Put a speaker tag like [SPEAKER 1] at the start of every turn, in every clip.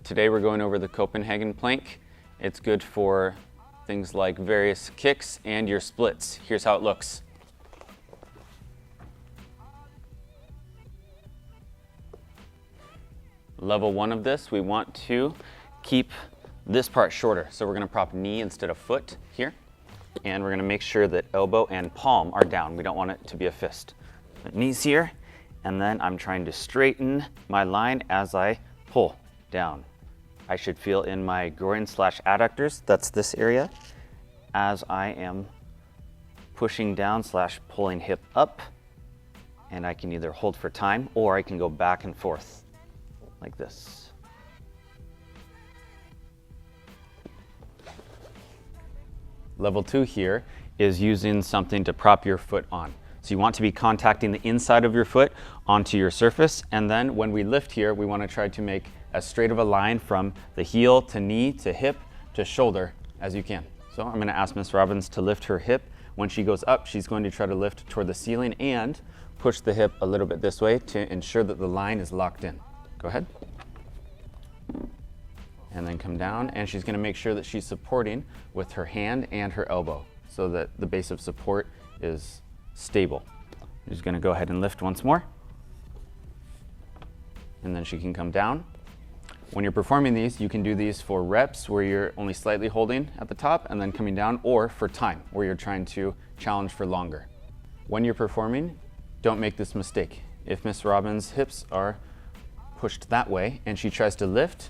[SPEAKER 1] Today we're going over the Copenhagen plank. It's good for things like various kicks and your splits. Here's how it looks. Level 1 of this, we want to keep this part shorter. So we're going to prop knee instead of foot here. And we're going to make sure that elbow and palm are down. We don't want it to be a fist. Knees here, and then I'm trying to straighten my line as I pull down. I should feel in my groin/adductors, that's this area, as I am pushing down / pulling hip up. And I can either hold for time or I can go back and forth like this. Level 2 here is using something to prop your foot on. So you want to be contacting the inside of your foot onto your surface, and then when we lift here, we want to try to make as straight of a line from the heel to knee to hip to shoulder as you can. So I'm going to ask Miss Robbins to lift her hip. When she goes up, she's going to try to lift toward the ceiling and push the hip a little bit this way to ensure that the line is locked in. Go ahead. And then come down, and she's going to make sure that she's supporting with her hand and her elbow so that the base of support is stable. She's going to go ahead and lift once more. And then she can come down. When you're performing these, you can do these for reps where you're only slightly holding at the top and then coming down, or for time where you're trying to challenge for longer. When you're performing, don't make this mistake. If Miss Robbins' hips are pushed that way and she tries to lift,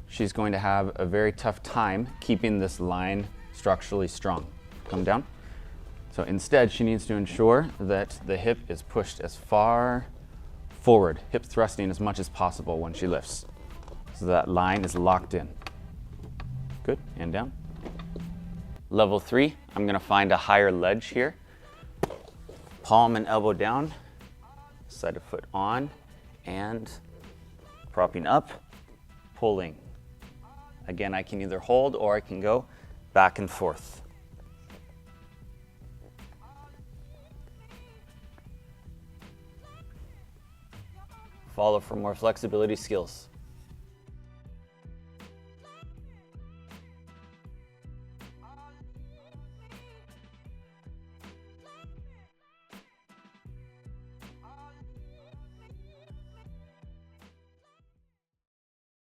[SPEAKER 1] she's going to have a very tough time keeping this line structurally strong. Come down. So instead, she needs to ensure that the hip is pushed as far forward, hip thrusting as much as possible when she lifts, so that line is locked in. Good, and down. Level 3, I'm going to find a higher ledge here. Palm and elbow down, side of foot on, and propping up, pulling. Again, I can either hold or I can go back and forth. Follow for more flexibility skills.